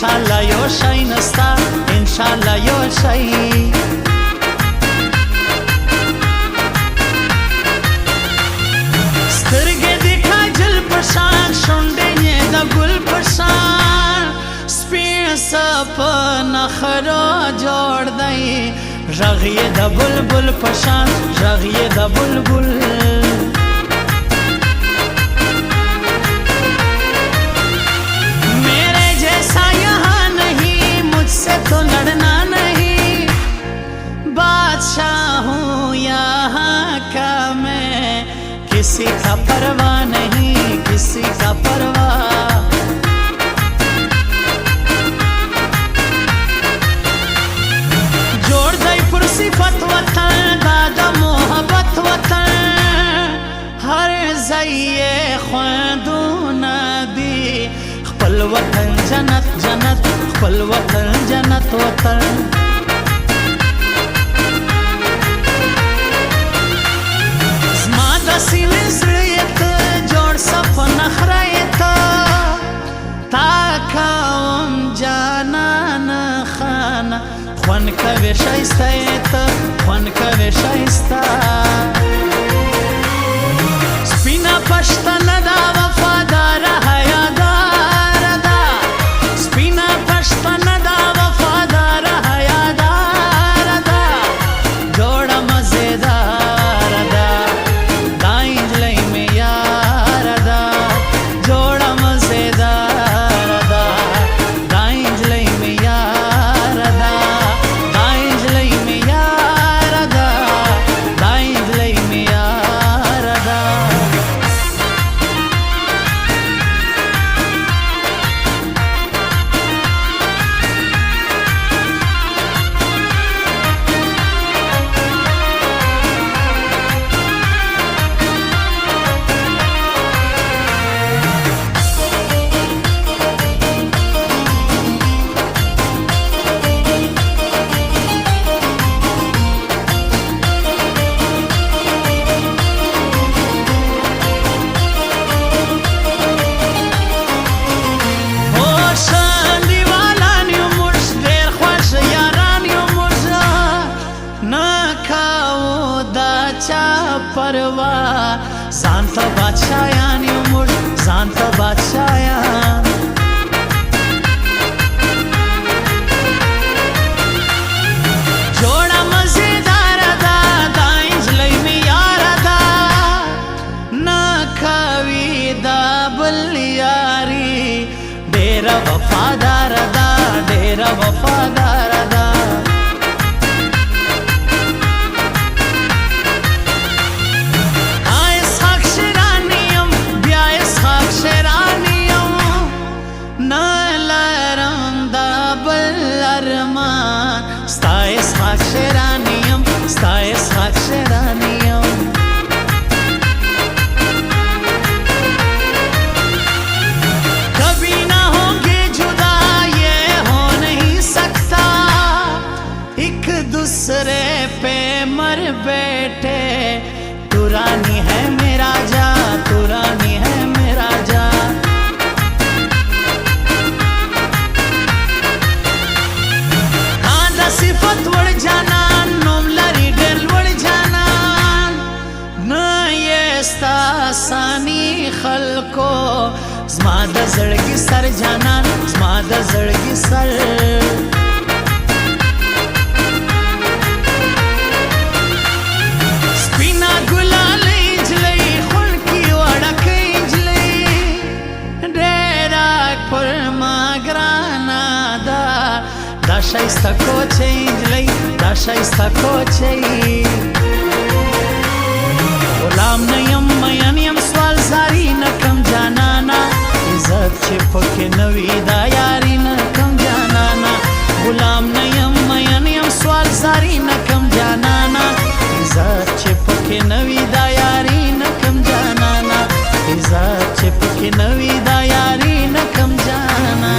انشاءالله یو شی نستا انشاءالله یو شی سترګې د کاجل په شان شونډې یې د ګل په شان سپین په نخرو جوړ دی غږ یې د بلبل په شان غږ یې د بلبل میرے جیسا یہاں نہیں مجھ سے تو لڑنا نہیں بادشاہ ہوں یہاں کا میں کسی کا پرواہ نہیں کسی کا پرواہ جوړ دی پر صفت وطن دا د محبت وطن هر ځای یې خوندونه دي خپل وطن جنت جنت خپل وطن جنت وطن زما د سینې زړه یې ته جوړ صف نخره یې ته تا کوم جانانه خانه خوند کوي ښایسته یې ته خوند کوي ښایسته سپینه پښتنه دا وفاداره حیاداره ده سپینه پښتنه دا وفاداره حیاداره ده جوړه مزېداره ده دا نجلۍ مې یاره ده جوړه مزېداره ده دا نجلۍ مې یاره ده پروا ځان ته بادشاهان یو موږ ځان ته بادشاهان جوړه مزېداره ده دا نجلۍ مې یاره ده نه کوي دا بل یاري ډېره وفاداره ده ډېره وفاداره ده कभी ना होंगे जुदा ये हो नहीं सकता एक दूसरे पे मर बैठे तू रानी है मेरा जा तू रानी है मेरा जा हाँ सिफत वड़ जाना سانی خلکو زما د زړګي سر جانان زما د زړګي سر سپینا ګلالۍ نجلۍ خړکي وړکۍ نجلۍ ډېره پر ما ګرانه ده دا ښایسته کوچۍ نجلۍ دا ښایسته کوچۍ غلام نه یم مین یم سوال زاری نه کم جانانا عزت چې پکې نه وي دا یاري نه کم جانانا غلام نه یم مین یم سوال زاری نه کم جانانا عزت چې پکې نه وي دا یاري نه کم جانانا عزت چې پکې نه وي دا یاري نه کم جانانا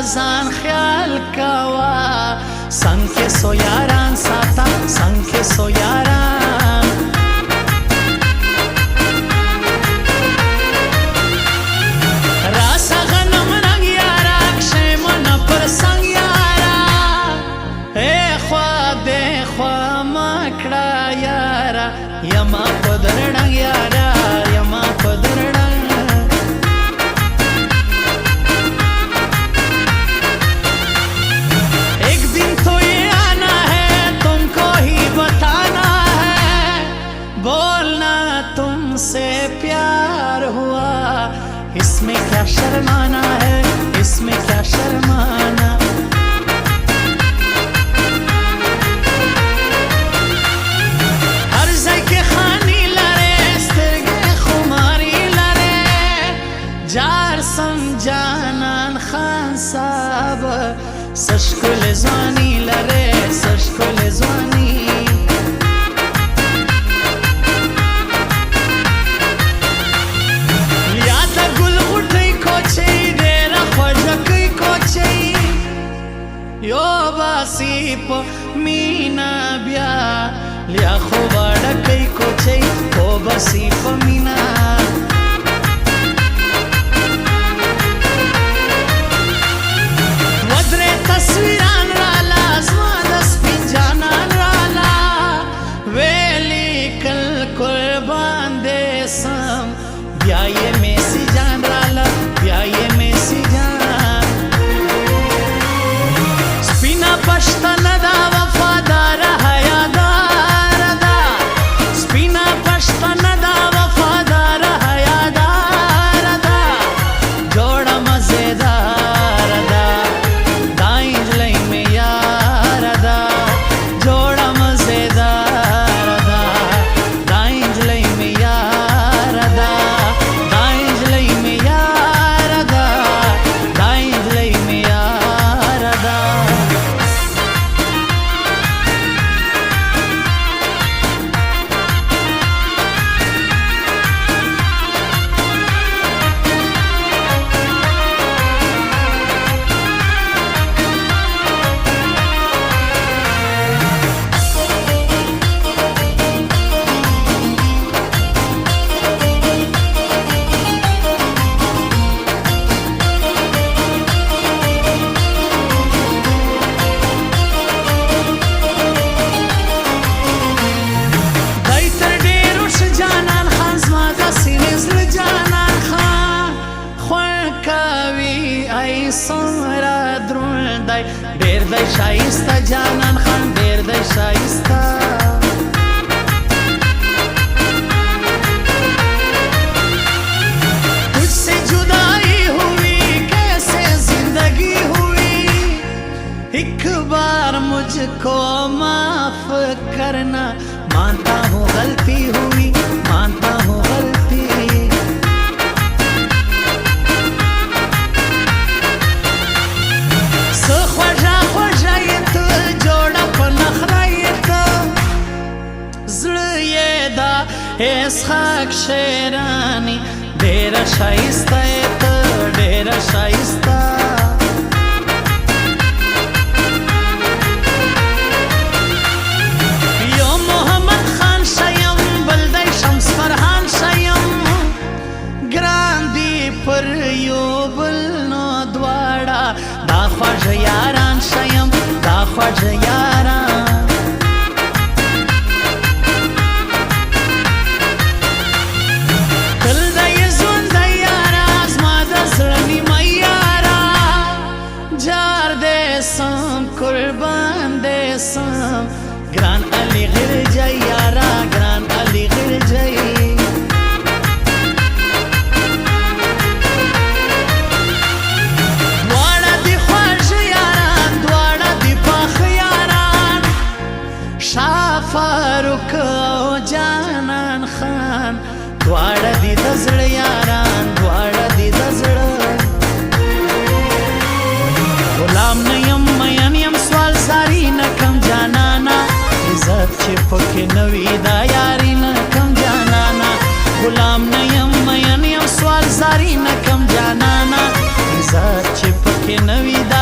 ځان خیال کوا څنګ کې سو یاران ساته څنګ کې سو یاران راسه غنم رنګ یارا کښېمنه پر څنګ یارا ای خوا دې خوا ما کړه یارا یما په درړنګ یارا یما په درړنګ से प्यार हुआ इसमें क्या शर्माना है इसमें क्या शर्माना हर जगह खानी लरे स्तरगे खुमारी लरे जार समझानान खान साहब सशकुल ज़वानी लरे सशकुल ज़वानी यो बासी पो मीना ब्या लिया खो बाड़ा कई को चई ओ बसी पो मीना वद्रे तस्वीरान राला ज़मा दस पिंजानान राला वेली कल कुर्बान दे सम ब्या ये मेसी जान राला ब्या ये मेसी जान پښتنه دا وفادار حیادار دا سپینا پښتنه دا وفادار حیادار دا جوړه مزیدار دا دا انجلۍ مې یار دا جوړه مزیدار دا دا انجلۍ مې یار دا دا انجلۍ مې یار دا دا انجلۍ مې یار دا سمرا درون دای ډیر دای شایسته جانان خان ډیر دای شایسته تجھ سے جدائی ہوئی کیسے زندگی ہوئی ایک بار مجھ کو معاف کرنا مانتا ہوں غلطی ہوئی مانتا ہوں غلطی اسحاق شیرانی ډیر شایسته ته ډیر شایسته یو محمد خان شیم بل دی شمس فرحان شیم ګران دی پر یو بل نو دواړه دا خواږه یاران شیم دا خواږه یاران قربان دے سم گران علی غیر جائی یارا گران علی غیر جائی دواړه دی خوښ یاران دواړه دی پاخ یاران شاه فاروق او جانان خان دواړه دی د زړه یاران دواړه دی د زړه غلام نه یم مین یم سوال زاری نه کم جانانا عزت چې پکې نه وي دا یاري نه کم جانانا غلام نه یم مین یم سوال زاری نه کم جانانا عزت چې پکې پکې نوی دا